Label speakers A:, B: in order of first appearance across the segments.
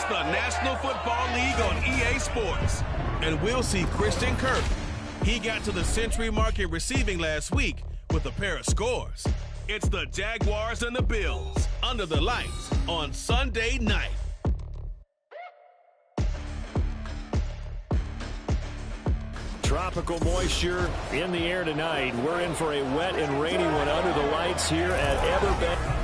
A: the National Football League on EA Sports. And we'll see Christian Kirk. He got to the century mark in receiving last week with a pair of scores. It's the Jaguars and the Bills under the lights on Sunday night.
B: Tropical moisture in the air tonight. We're in for a wet and rainy one under the lights here at Everbank.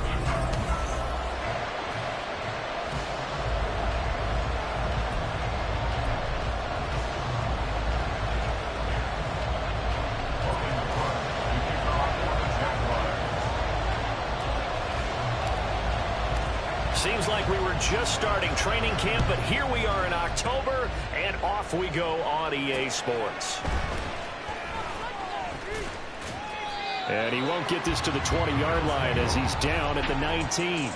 B: Seems like we were just starting training camp, but here we are in October, and off we go on EA Sports. And he won't get this to the 20-yard line as he's down at the 19.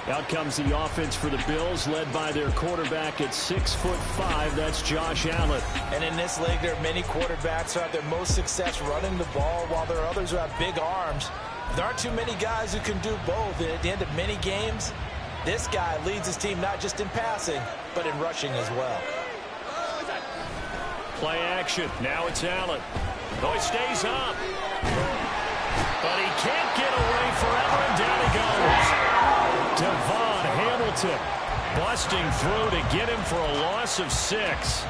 B: Out comes the offense for the Bills, led by their quarterback at 6'5". That's Josh Allen.
C: And in this league, there are many quarterbacks who have their most success running the ball, while there are others who have big arms. There aren't too many guys who can do both, and at the end of many games, this guy leads his team not just in passing, but in rushing as well.
B: Play action. Now it's Allen. Oh, he stays up. But he can't get away forever, and down he goes. Devon Hamilton busting through to get him for a loss of 6.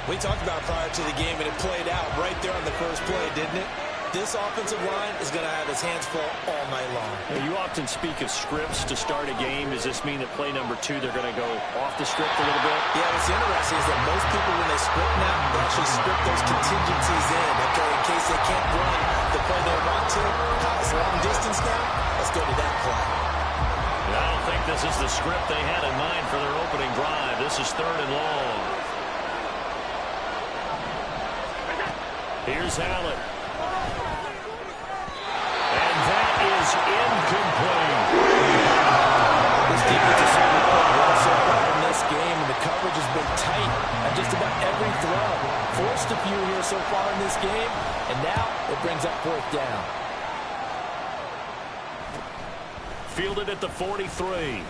C: We talked about it prior to the game, and it played out right there on the first play, didn't it? This offensive line is going to have his hands full all night long.
B: Now, you often speak of scripts to start a game. Does this mean that play number 2, they're going to go off the script a little bit?
C: Yeah, what's interesting is that most people, when they script now, they actually script those contingencies in, okay, in case they can't run the play they want to. It's long distance now. Let's go to that play.
B: And I don't think this is the script they had in mind for their opening drive. This is 3rd and long. Here's Allen. Incomplete.
C: This defense has certainly played well so far in this game, and the coverage has been tight at just about every throw. Forced a few here so far in this game, and now it brings up 4th down.
B: Fielded at the 43.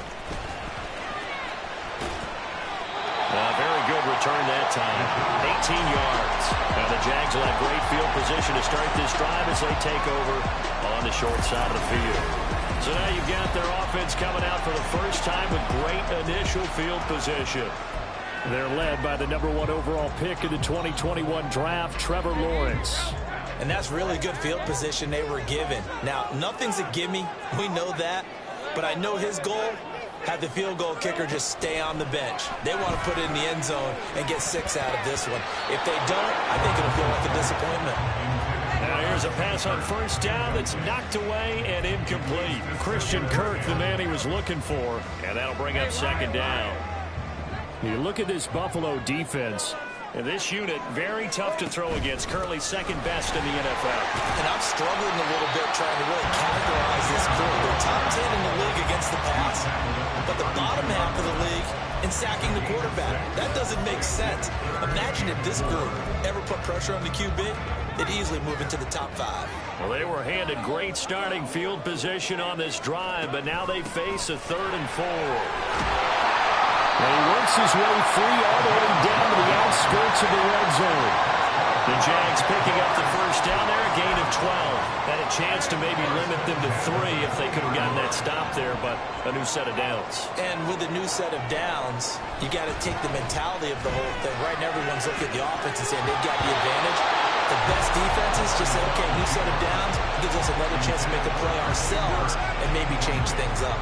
B: Very good return that time. 18 yards. Now the Jags will have great field position to start this drive as they take over on the short side of the field. So now you've got their offense coming out for the first time with great initial field position. They're led by the number 1 overall pick in the 2021 draft, Trevor Lawrence.
C: And that's really good field position they were given. Now, nothing's a gimme. We know that. But I know his goal, have the field goal kicker just stay on the bench. They want to put it in the end zone and get 6 out of this one. If they don't, I think it'll feel like a disappointment.
B: Now here's a pass on 1st down that's knocked away and incomplete. Christian Kirk, the man he was looking for, and that'll bring up 2nd down. You look at this Buffalo defense, and this unit, very tough to throw against, currently 2nd best in the NFL.
C: And I'm struggling a little bit trying to really categorize this group. They're top 10 in the league against the pass, but the bottom half of the league in sacking the quarterback. That doesn't make sense. Imagine if this group ever put pressure on the QB, they'd easily move into the top 5.
B: Well, they were handed great starting field position on this drive, but now they face a 3rd and 4. And he works his way free all the way down to the outskirts of the red zone. The Jags picking up the 1st down there, a gain of 12. Had a chance to maybe limit them to 3 if they could have gotten that stop there, but a new set of downs.
C: And with a new set of downs, you got to take the mentality of the whole thing. Right now, everyone's looking at the offense and saying they've got the advantage. The best defenses just say, okay, new set of downs, gives us another chance to make a play ourselves and maybe change things up.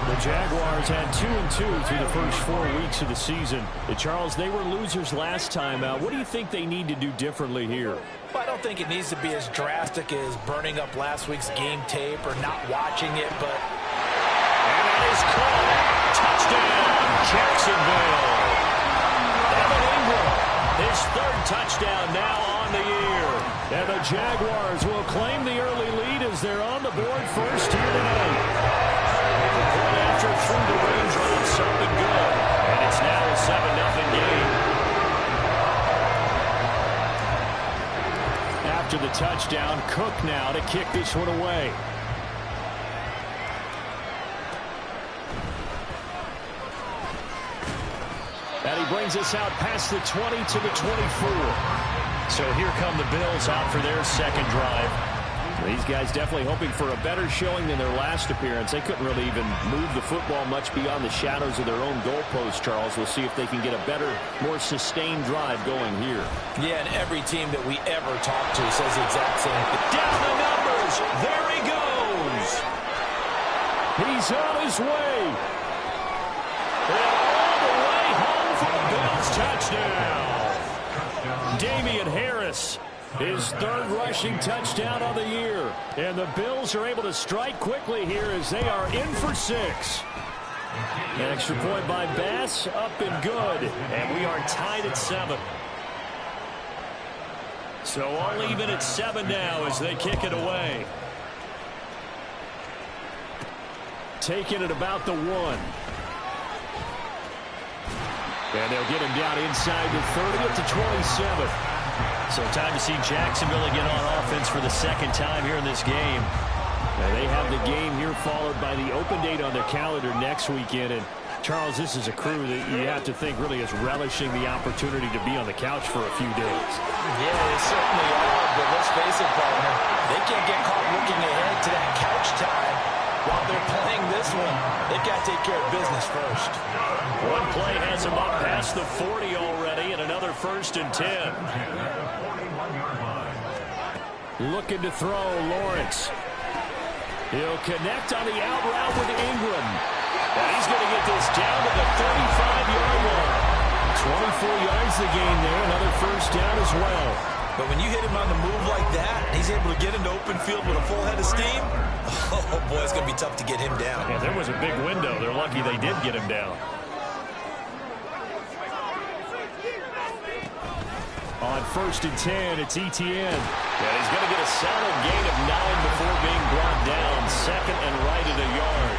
B: The Jaguars had 2-2 through the first 4 weeks of the season. Charles, they were losers last time out. What do you think they need to do differently here?
C: Well, I don't think it needs to be as drastic as burning up last week's game tape or not watching it, but...
B: And that is caught. Touchdown, Jacksonville. Evan Ingram, his 3rd touchdown now on the year. And the Jaguars will claim the early lead as they're on the board first here tonight. After through the range on something good, and it's now a 7-0 game. After the touchdown, Cook now to kick this one away. he brings us out past the 20 to the 24. So here come the Bills out for their second drive. These guys definitely hoping for a better showing than their last appearance. They couldn't really even move the football much beyond the shadows of their own goalpost, Charles. We'll see if they can get a better, more sustained drive going here.
C: Yeah, and every team that we ever talk to says the exact same thing.
B: Down the numbers. There he goes. He's on his way. And all the way home for a Bills touchdown. Damian Harris. His third rushing touchdown of the year. And the Bills are able to strike quickly here as they are in for 6. An extra point by Bass, up and good. And we are tied at 7. So all even at 7 now as they kick it away. Taking it about the 1. And they'll get him down inside the 30 at the 27. So time to see Jacksonville again on offense for the second time here in this game. And they have the game here followed by the open date on their calendar next weekend. And Charles, this is a crew that you have to think really is relishing the opportunity to be on the couch for a few days.
C: Yeah, they certainly are, but let's face it, partner. They can't get caught looking ahead to that couch time while they're playing this one. They've got to take care of business first.
B: One play has them up past the 40 already, and another 1st and 10. Looking to throw, Lawrence. He'll connect on the out route with Ingram. And he's going to get this down to the 35-yard line. 24 yards the gain there, another 1st down as well.
C: But when you hit him on the move like that, he's able to get into open field with a full head of steam. Oh, boy, it's going to be tough to get him down.
B: Yeah, there was a big window. They're lucky they did get him down. On 1st and 10, it's Etienne. And he's going to get a solid gain of 9 before being brought down. 2nd and right at a yard.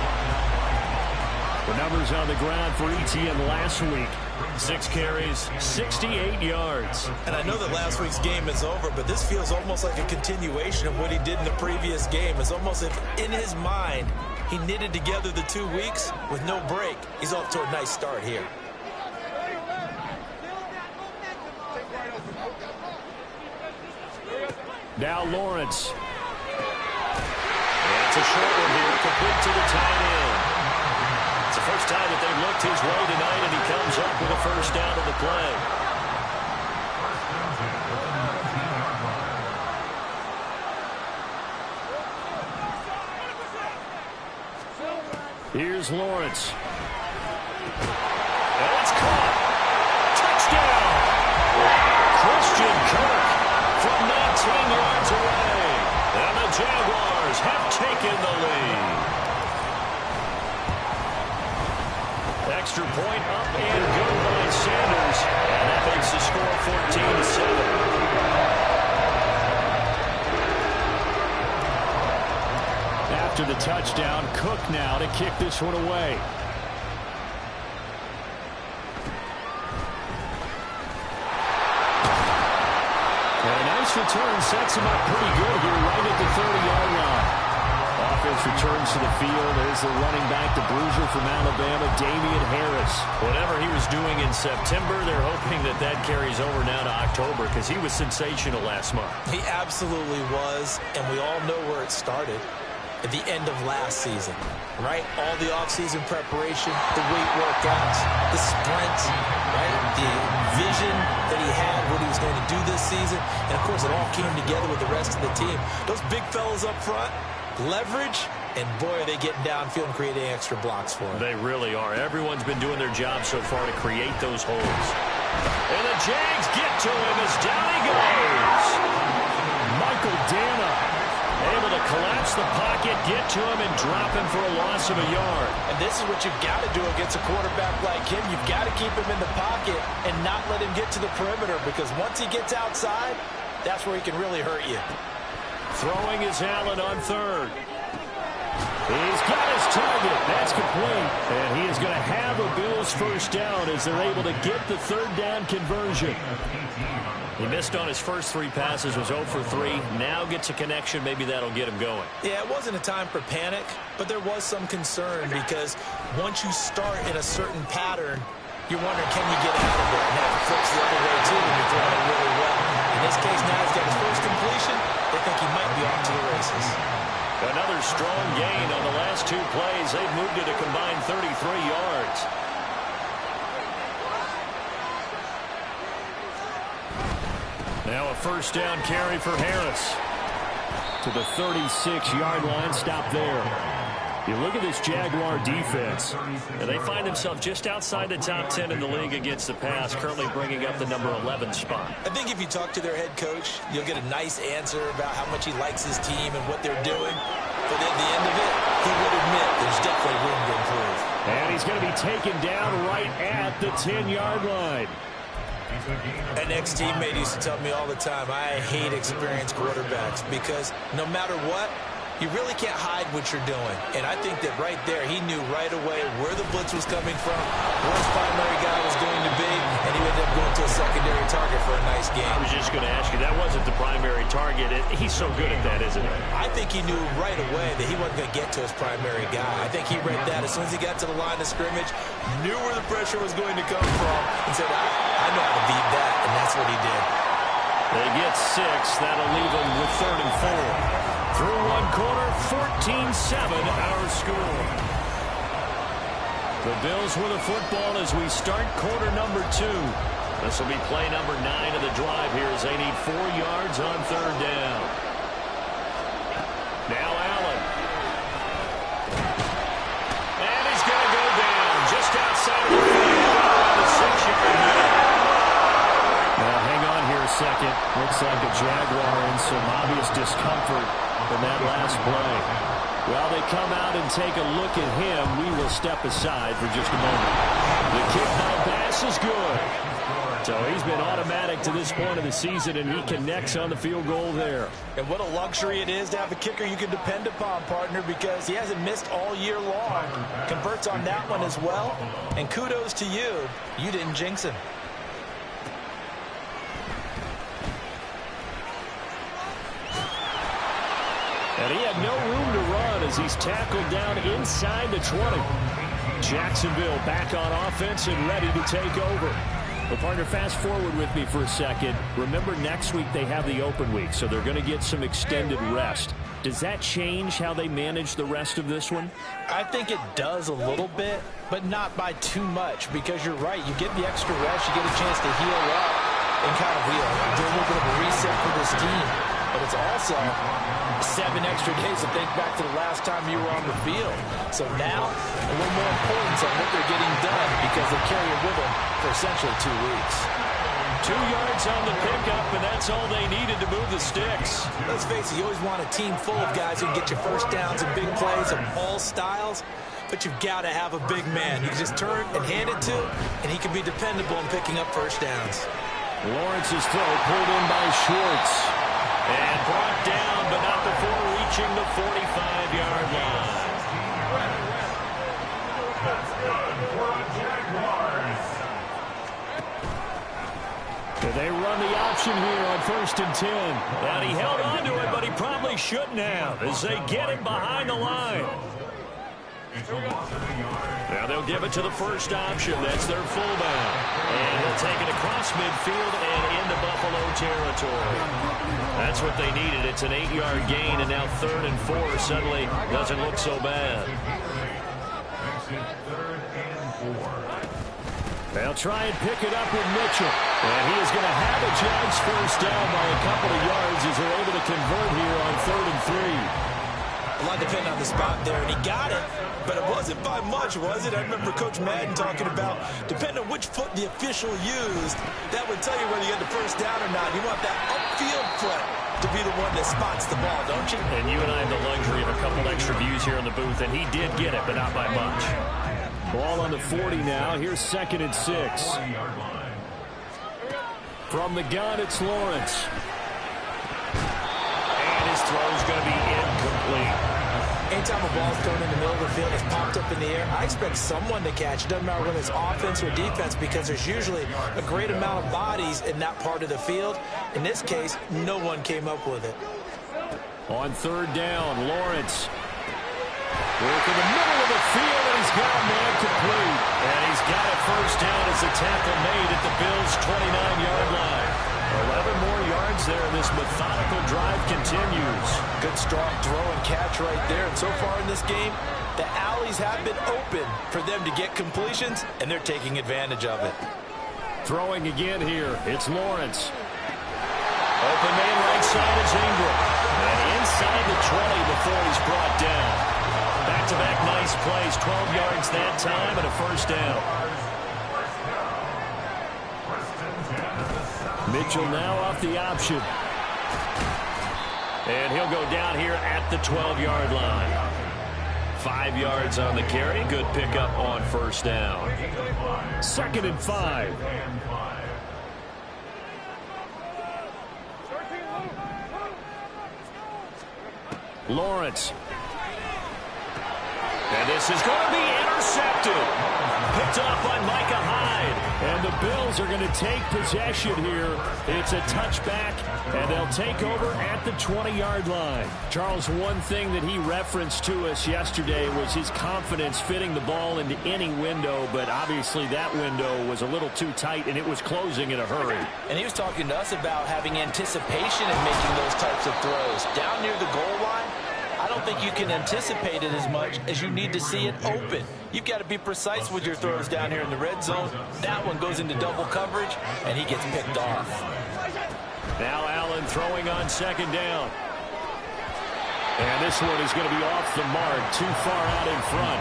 B: The numbers on the ground for Etienne last week. 6 carries, 68 yards.
C: And I know that last week's game is over, but this feels almost like a continuation of what he did in the previous game. It's almost as if in his mind, he knitted together the 2 weeks with no break. He's off to a nice start here.
B: Now Lawrence. That's a short one here, complete to the tight end. It's the first time that they've looked his way tonight, and he comes up with a 1st down of the play. Here's Lawrence. And it's caught. Touchdown. Christian Kirk from 19 yards away. And the Jaguars have taken the lead. Extra point up and good by Sanders. And that makes the score 14-7. After the touchdown, Cook now to kick this one away. And a nice return sets him up pretty good here right at the 30-yard line. Offense returns to the field. There's the running back, the bruiser from Alabama, Damian Harris. Whatever he was doing in September, they're hoping that that carries over now to October because he was sensational last month.
C: He absolutely was, and we all know where it started. At the end of last season, right? All the offseason preparation, the weight workouts, the sprints, right? The vision that he had, what he was going to do this season. And, of course, it all came together with the rest of the team. Those big fellas up front, leverage, and, boy, are they getting downfield and creating extra blocks for him.
B: They really are. Everyone's been doing their job so far to create those holes. And the Jags get to him as down he goes. Michael Dana able to collapse the pocket, get to him, and drop him for a loss of a yard.
C: And this is what you've got to do against a quarterback like him. You've got to keep him in the pocket and not let him get to the perimeter, because once he gets outside, that's where he can really hurt you.
B: Throwing is Allen on 3rd. He's got his target. That's complete. And he is going to have a Bills 1st down as they're able to get the 3rd down conversion. He missed on his first 3 passes, was 0 for 3. Now gets a connection. Maybe that'll get him going.
C: Yeah, it wasn't a time for panic, but there was some concern because once you start in a certain pattern, You're wondering, can you get out of it? And that flips the other way, too, when you're throwing it really well. In this case, now he's got his first completion. They think he might be off to the races.
B: Another strong gain on the last 2 plays. They've moved it a combined 33 yards. Now a first down carry for Harris. To the 36-yard line, stop there. You look at this Jaguar defense, and they find themselves just outside the top 10 in the league against the pass, currently bringing up the number 11 spot.
C: I think if you talk to their head coach, you'll get a nice answer about how much he likes his team and what they're doing. But at the end of it, he would admit there's definitely room to improve.
B: And he's going to be taken down right at the 10-yard line.
C: An ex-teammate used to tell me all the time, I hate experienced quarterbacks because no matter what, you really can't hide what you're doing. And I think that right there, he knew right away where the blitz was coming from, where his primary guy was going to be, and he ended up going to a secondary target for a nice game.
B: I was just going to ask you, that wasn't the primary target. He's so good at that, isn't he?
C: I think he knew right away that he wasn't going to get to his primary guy. I think he read that as soon as he got to the line of scrimmage, knew where the pressure was going to come from, and said, I know how to beat that, and that's what he did.
B: They get 6. That'll leave them with 3rd and 4. Through one quarter, 14-7 our score. The Bills with the football as we start quarter number 2. This will be play number 9 of the drive here as they need 4 yards on 3rd down. Now Allen. And he's going to go down just outside of the field on the 6-yard line. Now hang on here a second. Looks like a Jaguar in some obvious discomfort in that last play. While they come out and take a look at him, we will step aside for just a moment. The kick-down pass is good. So he's been automatic to this point of the season, and he connects on the field goal there.
C: And what a luxury it is to have a kicker you can depend upon, partner, because he hasn't missed all year long. Converts on that one as well. And kudos to you. You didn't jinx him.
B: And he had no room to run as he's tackled down inside the 20. Jacksonville back on offense and ready to take over. Well, partner, fast forward with me for a second. Remember, next week they have the open week, so they're going to get some extended rest. Does that change how they manage the rest of this one?
C: I think it does a little bit, but not by too much, because you're right. You get the extra rest, you get a chance to heal up and kind of do a little bit of a reset for this team. But it's also 7 extra days to think back to the last time you were on the field. So now, a little more importance on what they're getting done because they carry it with them for essentially 2 weeks.
B: 2 yards on the pickup, and that's all they needed to move the sticks.
C: Let's face it, you always want a team full of guys who can get you first downs and big plays of all styles, but you've got to have a big man. You can just turn and hand it to, and he can be dependable in picking up first downs.
B: Lawrence's throw pulled in by Schwartz. And brought down, but not before reaching the 45-yard line. They run the option here on 1st and 10. And he held on to it, but he probably shouldn't have as they get him behind the line. Now they'll give it to the first option. That's their fullback. And he'll take it across midfield and into Buffalo territory. That's what they needed. It's an 8-yard gain, and now 3rd and 4 suddenly doesn't look so bad. They'll try and pick it up with Mitchell. And he is going to have a Jags first down by a couple of yards as they're able to convert here on 3rd and 3.
C: A lot depending on the spot there, and he got it, but it wasn't by much, was it? I remember Coach Madden talking about, depending on which foot the official used, that would tell you whether you had the first down or not. You want that upfield foot to be the one that spots the ball, don't you?
B: And you and I have the luxury of a couple extra views here in the booth, and he did get it, but not by much. Ball on the 40 now. Here's 2nd and 6. From the gun, it's Lawrence. And his throw's going to be incomplete.
C: Anytime a ball's thrown in the middle of the field, it's popped up in the air, I expect someone to catch. It doesn't matter whether it's offense or defense, because there's usually a great amount of bodies in that part of the field. In this case, no one came up with it.
B: On 3rd down, Lawrence. Work in the middle of the field, and he's got a man complete. And he's got a first down as tackle made at the Bills' 29-yard line. 11 more yards there. This methodical drive continues.
C: Good strong throw and catch right there. And so far in this game, the alleys have been open for them to get completions, and they're taking advantage of it.
B: Throwing again here. It's Lawrence. Open man right side is Ingram. And inside the 20 before he's brought down. Back-to-back nice plays. 12 yards that time and a first down. Mitchell now off the option. And he'll go down here at the 12-yard line. 5 yards on the carry. Good pickup on first down. 2nd and 5. Lawrence. And this is going to be intercepted. Picked off by Micah Hyde. And the Bills are going to take possession here. It's a touchback, and they'll take over at the 20-yard line. Charles, one thing that he referenced to us yesterday was his confidence fitting the ball into any window, but obviously that window was a little too tight, and it was closing in a hurry.
C: And he was talking to us about having anticipation in making those types of throws. Down near the goal line, I don't think you can anticipate it as much as you need to see it open. You've got to be precise with your throws down here in the red zone. That one goes into double coverage, and he gets picked off.
B: Now Allen throwing on 2nd down. And this one is going to be off the mark, too far out in front.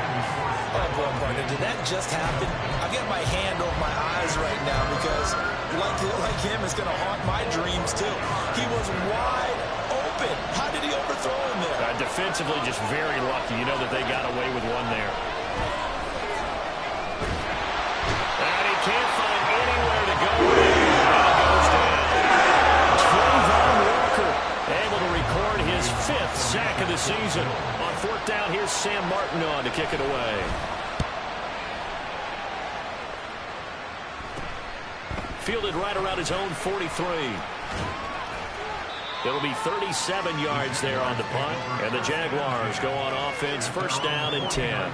C: Oh, boy, partner, did that just happen? I've got my hand over my eyes right now because, like him, it's going to haunt my dreams, too. He was wide open. How did he overthrow him there?
B: Defensively, just very lucky. You know that they got away with one there. And he can't find anywhere to go. And it goes down. Trayvon Walker able to record his 5th sack of the season. On 4th down, here's Sam Martin on to kick it away. Fielded right around his own 43. It'll be 37 yards there on the punt, and the Jaguars go on offense, 1st down and 10.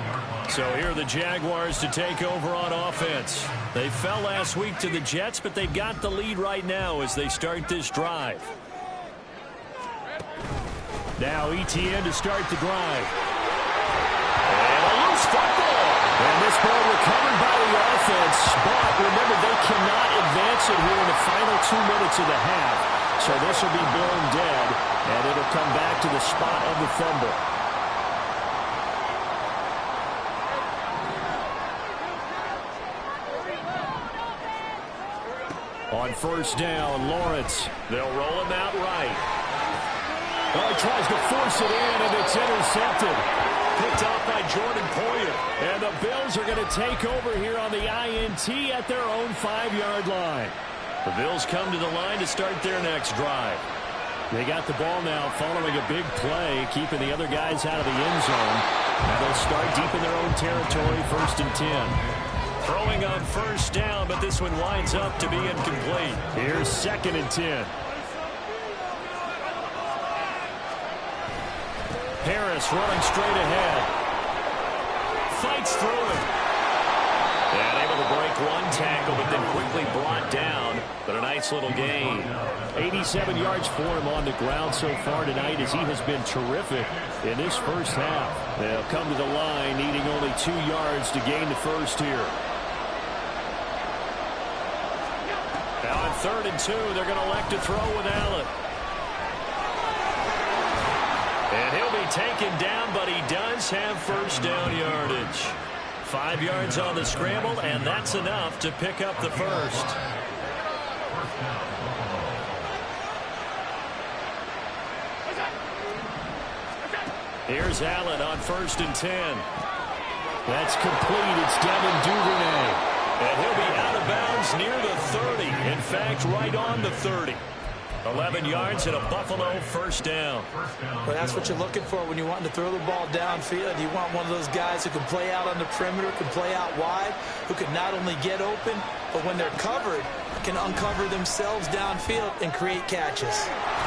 B: So here are the Jaguars to take over on offense. They fell last week to the Jets, but they've got the lead right now as they start this drive. Now Etienne to start the drive. And a loose football. And this ball recovered by the offense, but remember, they cannot advance it here in the final 2 minutes of the half. So this will be blown dead, and it'll come back to the spot of the fumble. On 1st down, Lawrence. They'll roll him out right. Oh, he tries to force it in, and it's intercepted. Picked off by Jordan Poyer. And the Bills are going to take over here on the INT at their own 5-yard line. The Bills come to the line to start their next drive. They got the ball now following a big play, keeping the other guys out of the end zone. And they'll start deep in their own territory, 1st and 10. Throwing on 1st down, but this one winds up to be incomplete. Here's 2nd and 10. Harris running straight ahead. Fights through it. And able to break one tackle, but then quickly brought down. But a nice little gain. 87 yards for him on the ground so far tonight as he has been terrific in this 1st half. They'll come to the line needing only 2 yards to gain the 1st here. Now on 3rd and 2, they're going to elect to throw with Allen. And he'll be taken down, but he does have 1st down yardage. 5 yards on the scramble, and that's enough to pick up the 1st. Here's Allen on 1st and 10. That's complete. It's Devin Duvernay. And he'll be out of bounds near the 30. In fact, right on the 30. 11 yards and a Buffalo 1st down.
C: Well, that's what you're looking for when you want to throw the ball downfield. You want one of those guys who can play out on the perimeter, can play out wide, who can not only get open, but when they're covered, can uncover themselves downfield and create catches.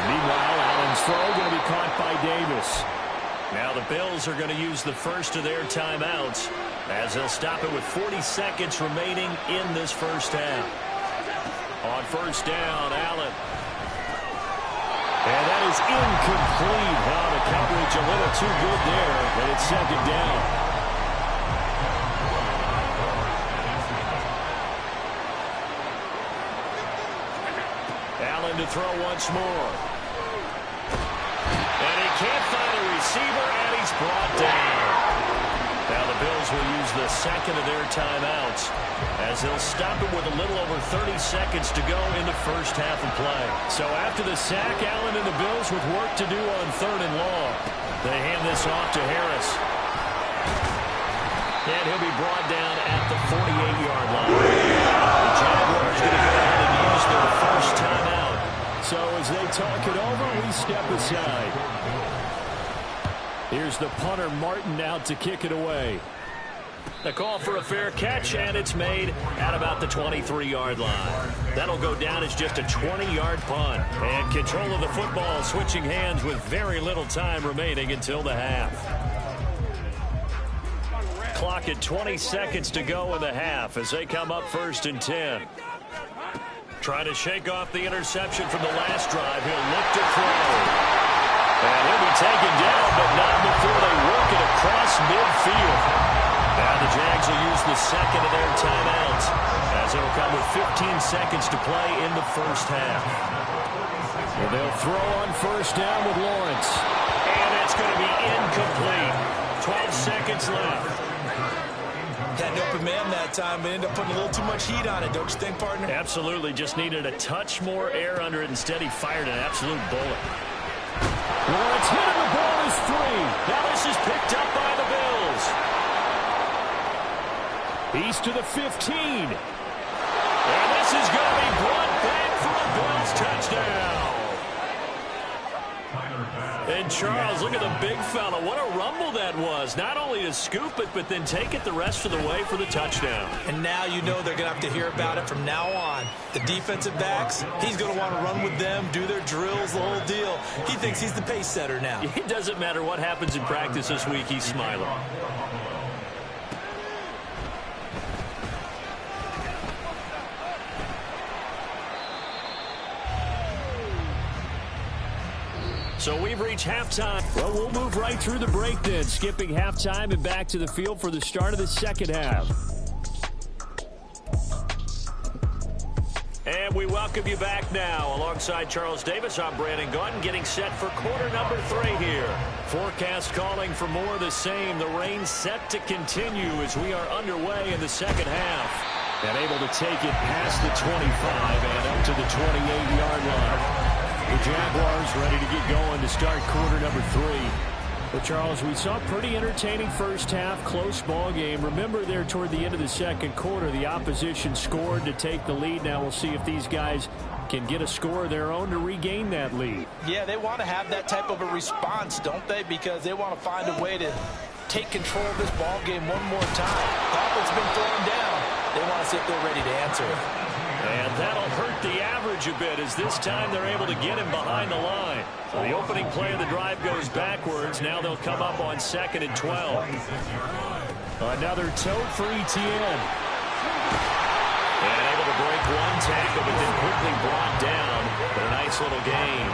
B: Meanwhile, Allen's throw going to be caught by Davis. Now the Bills are going to use the first of their timeouts as they'll stop it with 40 seconds remaining in this first half. On first down, Allen. And that is incomplete. The coverage a little too good there, and it's second down. Allen to throw once more. And he can't find a receiver, and he's brought down. Now the Bills will use the second of their timeouts as they'll stop it with a little over 30 seconds to go in the first half of play. So after the sack, Allen and the Bills with work to do on third and long. They hand this off to Harris. And he'll be brought down at the 48-yard line. The Jaguars going to go ahead and use their first timeout. So as they talk it over, we step aside. Here's the punter, Martin, out to kick it away. The call for a fair catch, and it's made at about the 23-yard line. That'll go down as just a 20-yard punt. And control of the football switching hands with very little time remaining until the half. Clock at 20 seconds to go in the half as they come up first and 10. Trying to shake off the interception from the last drive. He'll look to throw. And he'll be taken down, but not before they work it across midfield. Now the Jags will use the second of their timeouts as it'll come with 15 seconds to play in the first half. Well, they'll throw on first down with Lawrence. And it's going to be incomplete. 12 seconds left.
C: Had an open man that time, but ended up putting a little too much heat on it, don't you think, partner?
B: Absolutely. Just needed a touch more air under it. Instead, he fired an absolute bullet.
D: Lawrence hit him. The ball is free.
B: Now this is picked up by the Bills.
D: He's to the 15.
B: And this is going to be brought back for a Bills touchdown. And Charles, look at the big fella. What a rumble that was. Not only to scoop it, but then take it the rest of the way for the touchdown.
C: And now you know they're going to have to hear about it from now on. The defensive backs, he's going to want to run with them, do their drills, the whole deal. He thinks he's the pace setter now.
B: It doesn't matter what happens in practice this week, he's smiling. So we've reached halftime.
D: Well, we'll move right through the break then, skipping halftime and back to the field for the start of the second half.
B: And we welcome you back now. Alongside Charles Davis, I'm Brandon Gaudin, getting set for quarter number 3 here. Forecast calling for more of the same. The rain set to continue as we are underway in the second half. And able to take it past the 25 and up to the 28-yard line. The Jaguars ready to get going to start quarter number 3.
D: Well, Charles, we saw a pretty entertaining first half, close ball game. Remember there toward the end of the second quarter, the opposition scored to take the lead. Now we'll see if these guys can get a score of their own to regain that lead.
C: Yeah, they want to have that type of a response, don't they? Because they want to find a way to take control of this ball game one more time. The offense has been thrown down. They want to see if they're ready to answer it.
B: And that'll hurt the average a bit as this time they're able to get him behind the line. So the opening play of the drive goes backwards. Now they'll come up on 2nd and 12.
D: Another tote for ETN.
B: And able to break one tackle, but then quickly brought down. But a nice little gain.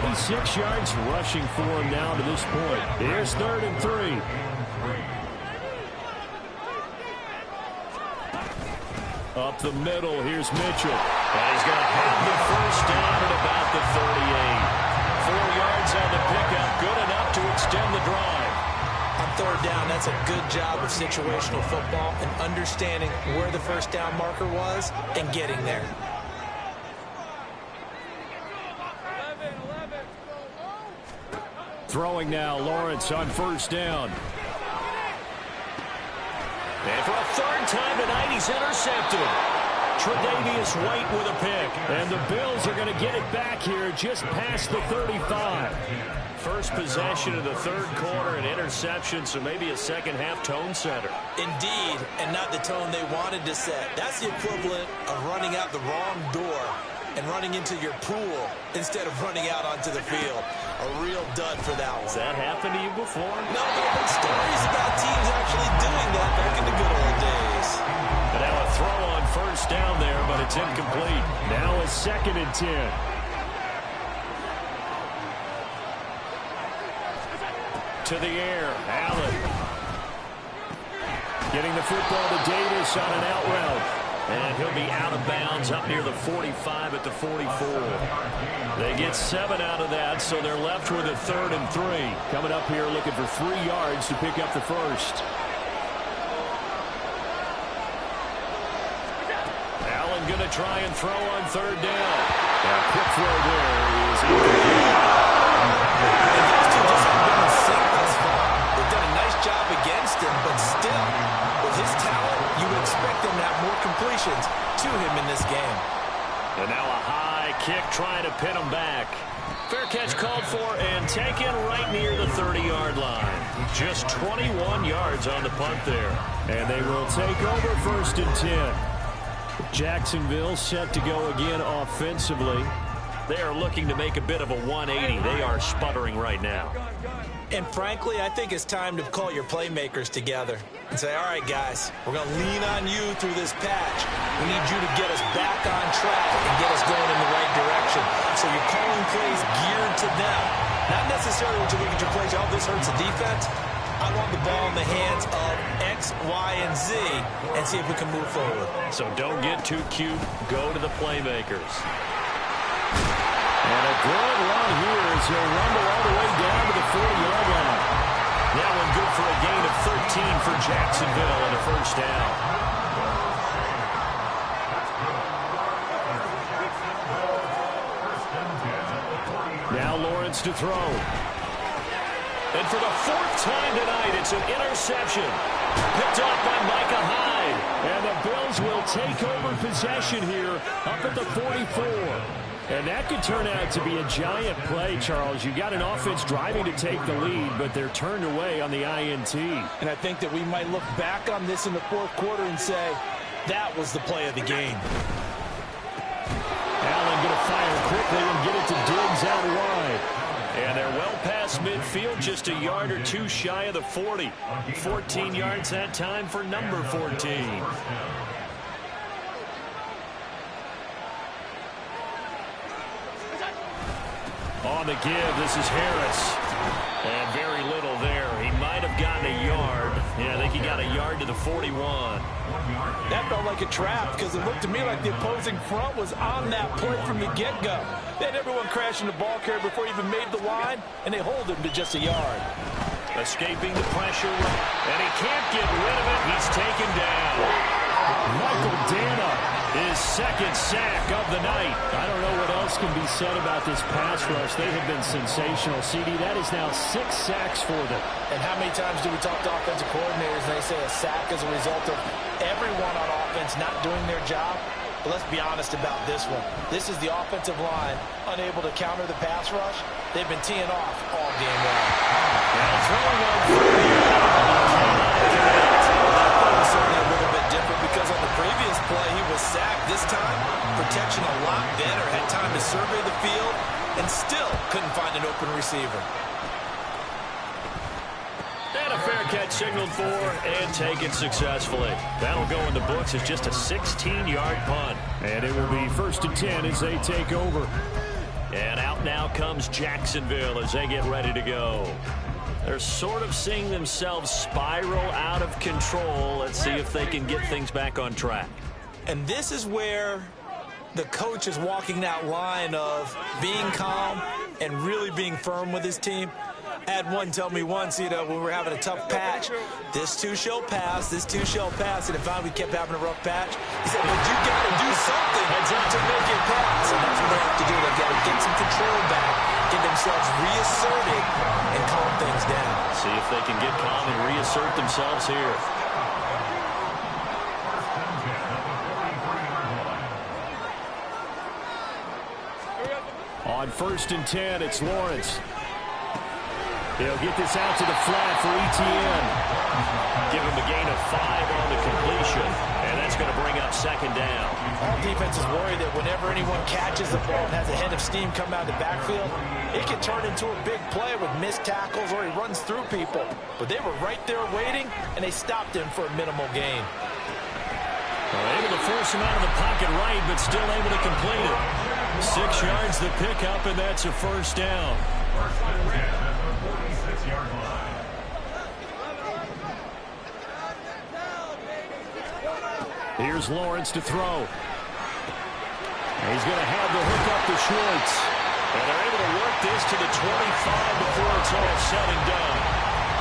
D: 46 yards rushing for him now to this point. Here's 3rd and 3. Up the middle, here's Mitchell.
B: And he's going to have the first down at about the 38. 4 yards on the pickup, good enough to extend the drive.
C: On 3rd down, that's a good job of situational football and understanding where the first down marker was and getting there.
D: Throwing now, Lawrence on first down.
B: And for a 3rd time tonight, he's intercepted. Tre'Davious White with a pick.
D: And the Bills are going to get it back here just past the 35.
B: First possession of the 3rd quarter, an interception, so maybe a second half tone setter.
C: Indeed, and not the tone they wanted to set. That's the equivalent of running out the wrong door. and running into your pool instead of running out onto the field. A real dud for that one.
B: Has that happened to you before?
C: No, but I've heard stories about teams actually doing that back in the good old days.
B: And now a throw on first down there, but it's incomplete.
D: Now a 2nd and 10. To the air, Allen. Getting the football to Davis on an out route.
B: And he'll be out of bounds up near the 45 at the 44.
D: They get 7 out of that, so they're left with a 3rd and 3. Coming up here looking for 3 yards to pick up the first. Allen going to try and throw on 3rd down. A quick throw there is incomplete.
C: And those two just haven't been in sync thus far. They've done a nice job against him, but still, with his talent, you would expect them to have more completions to him in this game.
B: And now a high kick trying to pin him back. Fair catch called for and taken right near the 30-yard line. Just 21 yards on the punt there.
D: And they will take over 1st and 10. Jacksonville set to go again offensively.
B: They are looking to make a bit of a 180. They are sputtering right now.
C: And frankly, I think it's time to call your playmakers together and say, all right, guys, we're going to lean on you through this patch. We need you to get us back on track and get us going in the right direction. So you're calling plays geared to them. Not necessarily when you look at your plays, oh, this hurts the defense. I want the ball in the hands of X, Y, and Z and see if we can move forward.
B: So don't get too cute. Go to the playmakers.
D: And a good run here as he'll rumble all the way down to the 40-yard line.
B: That one good for a gain of 13 for Jacksonville and a first down.
D: Now Lawrence to throw.
B: And for the 4th time tonight, it's an interception. Picked off by Micah Hyde.
D: And the Bills will take over possession here up at the 44. And that could turn out to be a giant play, Charles. You got an offense driving to take the lead, but they're turned away on the INT.
E: And I think that we might look back on this in the 4th quarter and say, that was the play of the game.
D: Allen going to fire quickly and get it to Diggs out wide.
B: And they're well past midfield, just a yard or 2 shy of the 40. 14 yards that time for number 14.
D: On the give, this is Harris.
B: And very little there. He might have gotten a yard. Yeah, I think he got a yard to the 41.
E: That felt like a trap because it looked to me like the opposing front was on that play from the get-go. They had everyone crashing the ball carrier before he even made the line, and they hold him to just a yard.
B: Escaping the pressure, and he can't get rid of it. He's taken down.
D: Michael Dana, his 2nd sack of the night. I don't know what else can be said about this pass rush. They have been sensational. CD, that is now 6 sacks for them.
E: And how many times do we talk to offensive coordinators and they say a sack is a result of everyone on offense not doing their job? But let's be honest about this one. This is the offensive line unable to counter the pass rush. They've been teeing off all game long.
B: Now throwing on 3.
C: Certainly a little bit different because on the previous play he was sacked. This time, protection a lot better. Had time to survey the field and still couldn't find an open receiver.
B: And a fair catch signaled for and taken successfully. That'll go in the books as just a 16-yard punt.
D: And it will be 1st and 10 as they take over.
B: And out now comes Jacksonville as they get ready to go. They're sort of seeing themselves spiral out of control. Let's see if they can get things back on track.
C: And this is where the coach is walking that line of being calm and really being firm with his team. I had one tell me once, when we were having a tough patch, this too shall pass, this too shall pass. And if finally we kept having a rough patch, he said, but you got to do something to make it pass. And that's what they have to do. They've got to get some control back, get themselves reasserted, and calm things down.
B: See if they can get calm and reassert themselves here.
D: On 1st and 10, it's Lawrence. He'll get this out to the flat for Etienne.
B: Give him a gain of 5 on the completion. And that's going to bring up second down.
E: All defenses worry that whenever anyone catches the ball and has a head of steam come out of the backfield, it can turn into a big play with missed tackles or he runs through people. But they were right there waiting, and they stopped him for a minimal gain.
D: Well, able to force him out of the pocket right, but still able to complete it. 6 yards the pickup, and that's a first down. Here's Lawrence to throw. He's going to have the hook up to Schwartz.
B: And they're able to work this to the 25 before it's all said and done.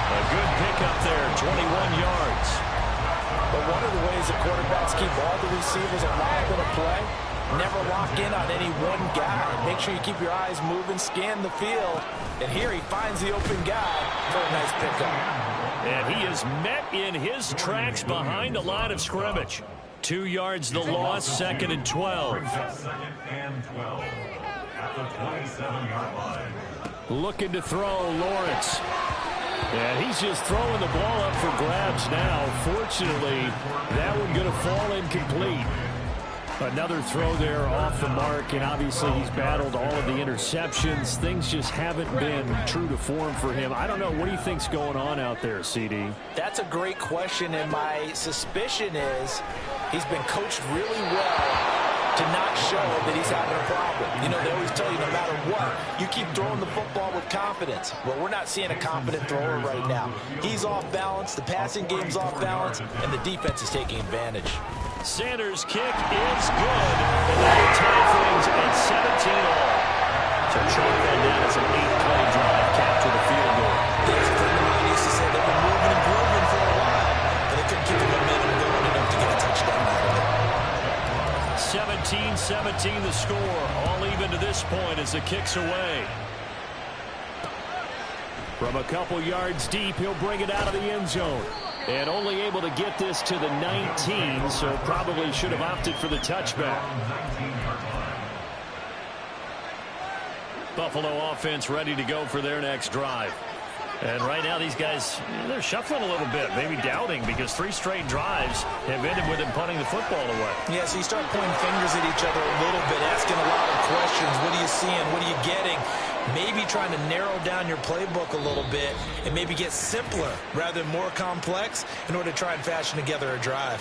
B: A good pickup there, 21 yards.
E: But one of the ways the quarterbacks keep all the receivers alive in a play, never lock in on any one guy. Make sure you keep your eyes moving, scan the field. And here he finds the open guy for a nice pickup.
D: And he is met in his tracks behind the line of scrimmage. 2 yards the loss, 2nd and 12.
F: At the 27-yard line.
D: Looking to throw, Lawrence. And he's just throwing the ball up for grabs now. Fortunately, that one going to fall incomplete. Another throw there off the mark, and obviously he's battled all of the interceptions. Things just haven't been true to form for him. I don't know. What do you think's going on out there, CD?
E: That's a great question, and my suspicion is he's been coached really well to not show that he's having a problem. You know, they always tell you no matter what, you keep throwing the football with confidence. Well, we're not seeing a confident thrower right now. He's off balance, the passing game's off balance, and the defense is taking advantage.
D: Sanders' kick is good, and that will tie things at 17 all.
B: So chalk that down as an 8-play drive, capture the field goal.
C: There's a friend of mine used to say they've been moving and grooving for a while, but they couldn't keep the momentum going enough to get a touchdown out of it.
D: 17-17 the score, all even to this point as the kick's away. From a couple yards deep, he'll bring it out of the end zone. And only able to get this to the 19, so probably should have opted for the touchback. Buffalo offense ready to go for their next drive. And right now these guys, they're shuffling a little bit, maybe doubting, because 3 straight drives have ended with them punting the football away.
E: Yeah, so you start pointing fingers at each other a little bit, asking a lot of questions. What are you seeing? What are you getting? Maybe trying to narrow down your playbook a little bit and maybe get simpler rather than more complex in order to try and fashion together a drive.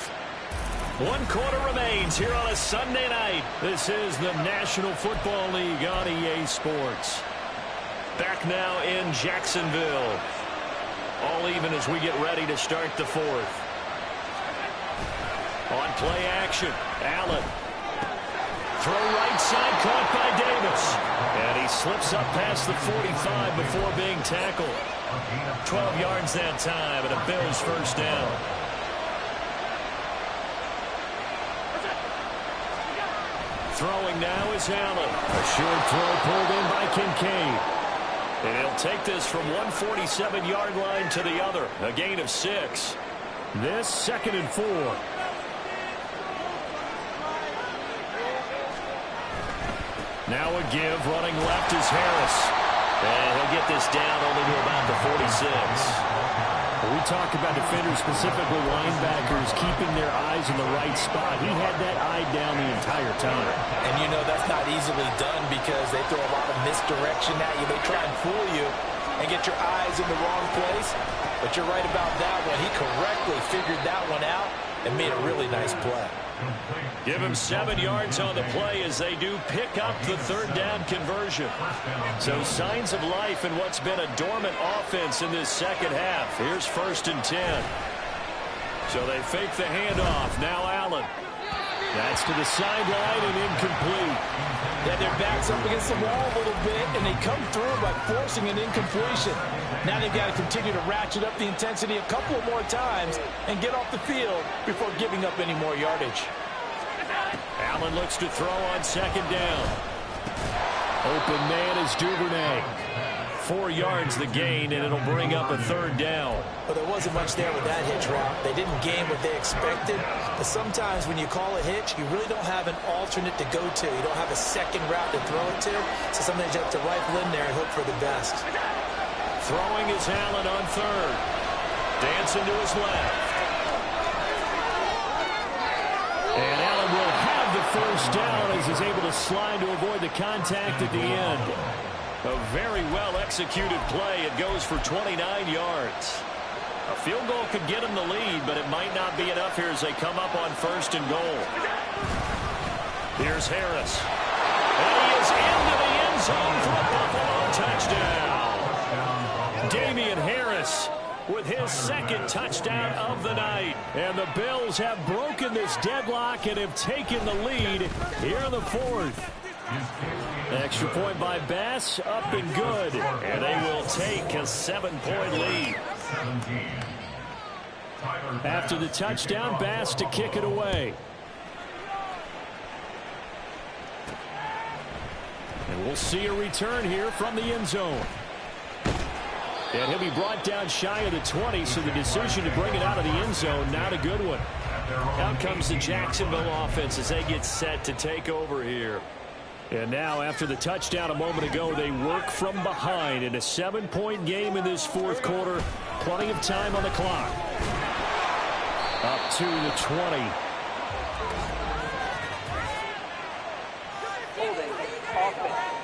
D: 1 quarter remains here on a Sunday night. This is the National Football League on EA Sports. Back now in Jacksonville. All even as we get ready to start the 4th. On play action, Allen. Throw right side, caught by Davis. And he slips up past the 45 before being tackled. 12 yards that time, and a Bills first down. Throwing now is Allen. A short throw pulled in by Kincaid. And he'll take this from 147-yard line to the other. A gain of 6. This 2nd and 4. Now a give, running left is Harris.
B: And he'll get this down only to about the 46.
D: We talk about defenders, specifically linebackers, keeping their eyes in the right spot. He had that eye down the entire time.
E: And you know that's not easily done because they throw a lot of misdirection at you. They try and fool you and get your eyes in the wrong place. But you're right about that one. He correctly figured that one out and made a really nice play.
D: Give him 7 yards on the play as they do pick up the 3rd down conversion. So signs of life in what's been a dormant offense in this second half. Here's 1st and 10. So they fake the handoff. Now Allen. That's to the sideline and incomplete.
E: Yeah, their back's up against the wall a little bit, and they come through by forcing an incompletion. Now they've got to continue to ratchet up the intensity a couple of more times and get off the field before giving up any more yardage.
D: Allen looks to throw on 2nd down. Open man is Duvernay. 4 yards the gain, and it'll bring up a 3rd down.
E: Well, there wasn't much there with that hitch route. They didn't gain what they expected. But sometimes when you call a hitch, you really don't have an alternate to go to. You don't have a second route to throw it to. So sometimes you have to rifle in there and hope for the best.
D: Throwing is Allen on 3rd. Dancing to his left. And Allen first down as he's able to slide to avoid the contact at the end. A very well-executed play. It goes for 29 yards. A field goal could get him the lead, but it might not be enough here as they come up on 1st and goal. Here's Harris. And he is into the end zone for a Buffalo touchdown. Damian Harris with his 2nd touchdown of the night. And the Bills have broken this deadlock and have taken the lead here in the 4th. Extra point by Bass, up and good. And they will take a 7-point lead. After the touchdown, Bass to kick it away. And we'll see a return here from the end zone. And he'll be brought down shy of the 20, so the decision to bring it out of the end zone, not a good one. Out comes the Jacksonville offense as they get set to take over here. And now, after the touchdown a moment ago, they work from behind in a 7-point game in this 4th quarter. Plenty of time on the clock. Up to the 20.
G: Holding offense.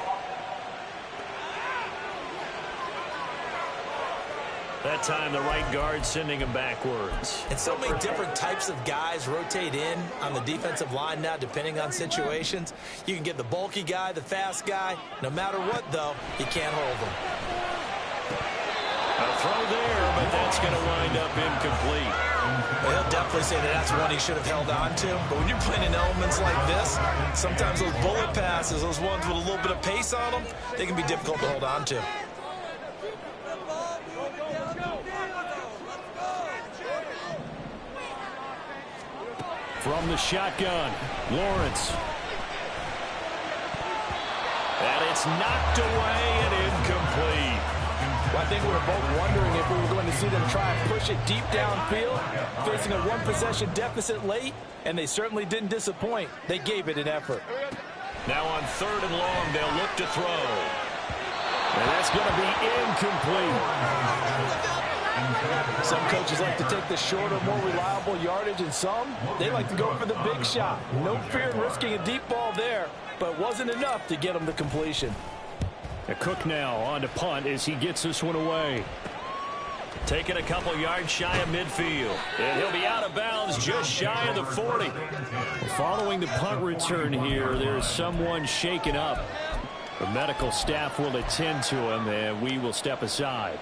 D: That time, the right guard sending him backwards.
C: And so many different types of guys rotate in on the defensive line now, depending on situations. You can get the bulky guy, the fast guy. No matter what, though, you can't hold them.
D: A throw there, but that's going to wind up incomplete.
C: Well, he'll definitely say that that's one he should have held on to. But when you're playing in elements like this, sometimes those bullet passes, those ones with a little bit of pace on them, they can be difficult to hold on to.
D: From the shotgun, Lawrence. And it's knocked away and incomplete.
E: Well, I think we were both wondering if we were going to see them try and push it deep downfield, facing a 1-possession deficit late, and they certainly didn't disappoint. They gave it an effort.
D: Now on 3rd and long, they'll look to throw. And that's going to be incomplete.
E: Some coaches like to take the shorter, more reliable yardage, and some, they like to go for the big shot. No fear in risking a deep ball there, but it wasn't enough to get them the completion.
D: Cook now on to punt as he gets this one away. Taking a couple yards shy of midfield. And he'll be out of bounds just shy of the 40. Following the punt return here, there's someone shaken up. The medical staff will attend to him, and we will step aside.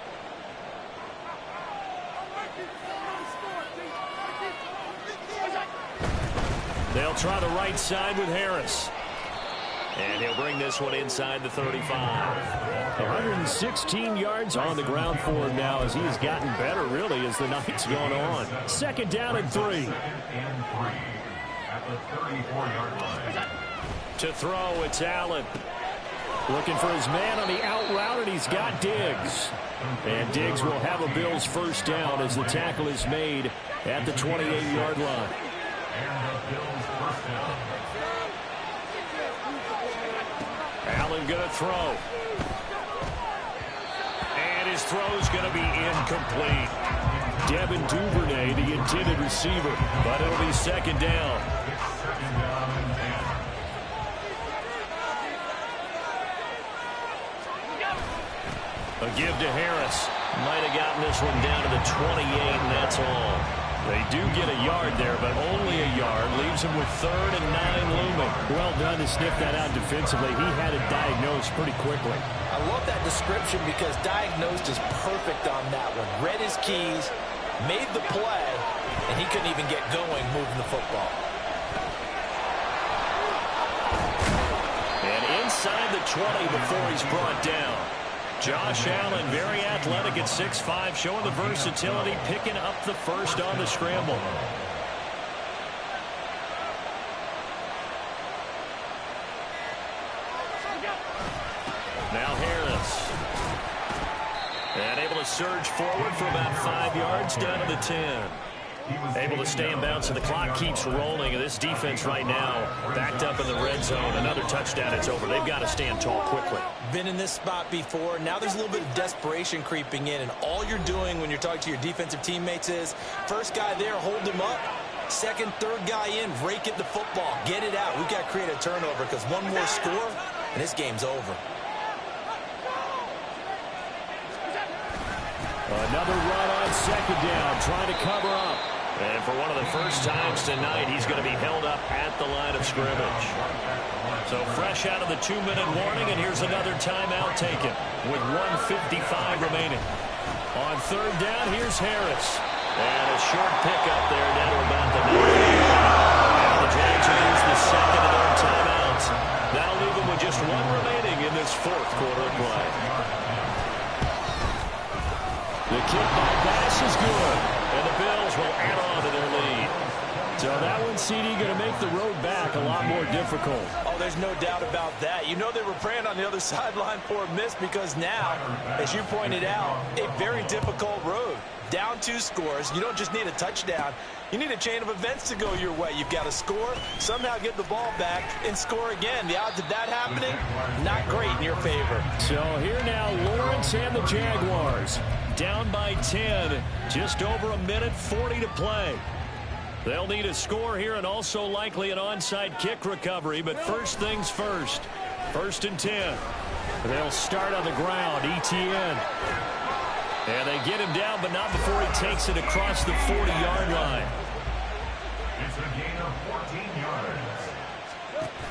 D: They'll try the right side with Harris. And he'll bring this one inside the 35. 116 yards on the ground for him now as he's gotten better, really, as the night's gone on. 2nd down and 3. To throw, it's Allen. Looking for his man on the out route, and he's got Diggs. And Diggs will have a Bills 1st down as the tackle is made at the 28-yard line. Allen going to throw. And his throw's going to be incomplete. Devin Duvernay, the intended receiver, but it'll be 2nd down. A give to Harris. Might have gotten this one down to the 28, and that's all. They do get a yard there, but only a yard. Leaves him with 3rd and 9 looming. Well done to sniff that out defensively. He had it diagnosed pretty quickly.
E: I love that description because diagnosed is perfect on that one. Read his keys, made the play, and he couldn't even get going moving the football.
D: And inside the 20 before he's brought down. Josh Allen, very athletic at 6'5", showing the versatility, picking up the 1st on the scramble. Now Harris. And able to surge forward for about 5 yards down to the 10. Able to stay in bounds, and the clock keeps rolling. And this defense right now backed up in the red zone. Another touchdown, it's over. They've got to stand tall quickly.
C: Been in this spot before. Now there's a little bit of desperation creeping in, and all you're doing when you're talking to your defensive teammates is, first guy there, hold him up, Second, third guy in, rake at the football. Get it out. We've got to create a turnover because one more score, and this game's over.
D: Another run on second down, trying to cover up.
B: And for one of the first times tonight, he's going to be held up at the line of scrimmage. So fresh out of the 2-minute warning, and here's another timeout taken with 1:55 remaining. On third down, here's Harris. And a short pickup there down to about the 9. Now the Jags will use the second of their timeouts. That'll leave them with just one remaining in this fourth quarter of play.
D: The kick by Bass is good, and the Bills will add on to their lead. So that one, CD, going to make the road back a lot more difficult.
E: Oh, there's no doubt about that. You know they were praying on the other sideline for a miss because now, as you pointed out, a very difficult road. Down 2 scores. You don't just need a touchdown. You need a chain of events to go your way. You've got to score, somehow get the ball back, and score again. The odds of that happening, not great in your favor.
D: So here now, Lawrence and the Jaguars. Down by 10. Just over a minute, 40 to play. They'll need a score here and also likely an onside kick recovery. But first things first. 1st and 10. They'll start on the ground. ETN. And they get him down, but not before he takes it across the 40-yard line.
F: It's a gain of 14 yards.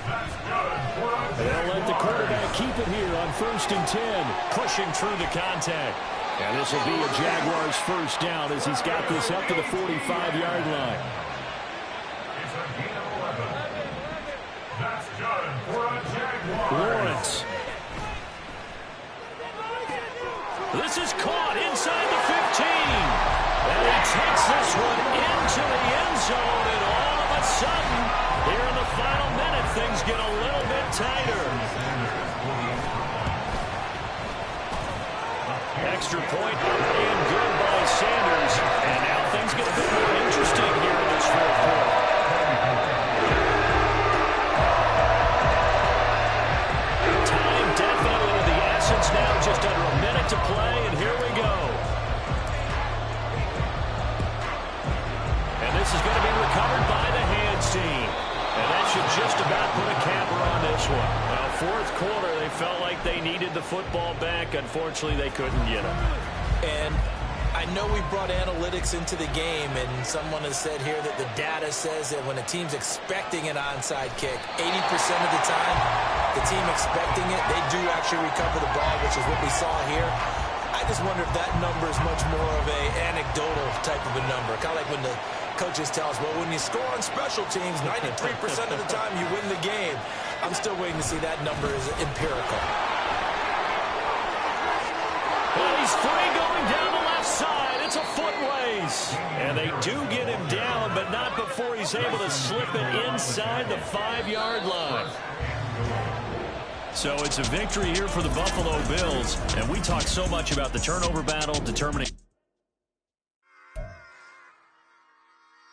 F: That's good for a
D: They'll let the quarterback keep it here on 1st and 10. Pushing through the contact. And this will be a Jaguars first down as he's got this up to the 45-yard line.
F: It's a gain of 11. That's good for a Jaguar.
D: Lawrence. This is caught inside the 15. And he takes this one into the end zone. And all of a sudden, here in the final minute, things get a little bit tighter. Extra point and good by Sanders. And now things get a bit more interesting here in this fourth quarter. Time definitely of the essence now. Just under a minute to play, and here we go. And this is going to be recovered by the hands team. And that should just about put a capper on this one. Well, fourth quarter, they felt like they needed the football back. Unfortunately, they couldn't get it.
C: And I know we brought analytics into the game, and someone has said here that the data says that when a team's expecting an onside kick, 80% of the time, the team expecting it, they do actually recover the ball, which is what we saw here. I just wonder if that number is much more of an anecdotal type of a number. Kind of like when the coaches tell us, well, when you score on special teams, 93% of the time you win the game. I'm still waiting to see that number is empirical.
D: Well, he's free going down the left side. It's a foot race. And they do get him down, but not before he's able to slip it inside the 5-yard line. So it's a victory here for the Buffalo Bills. And we talk so much about the turnover battle, determining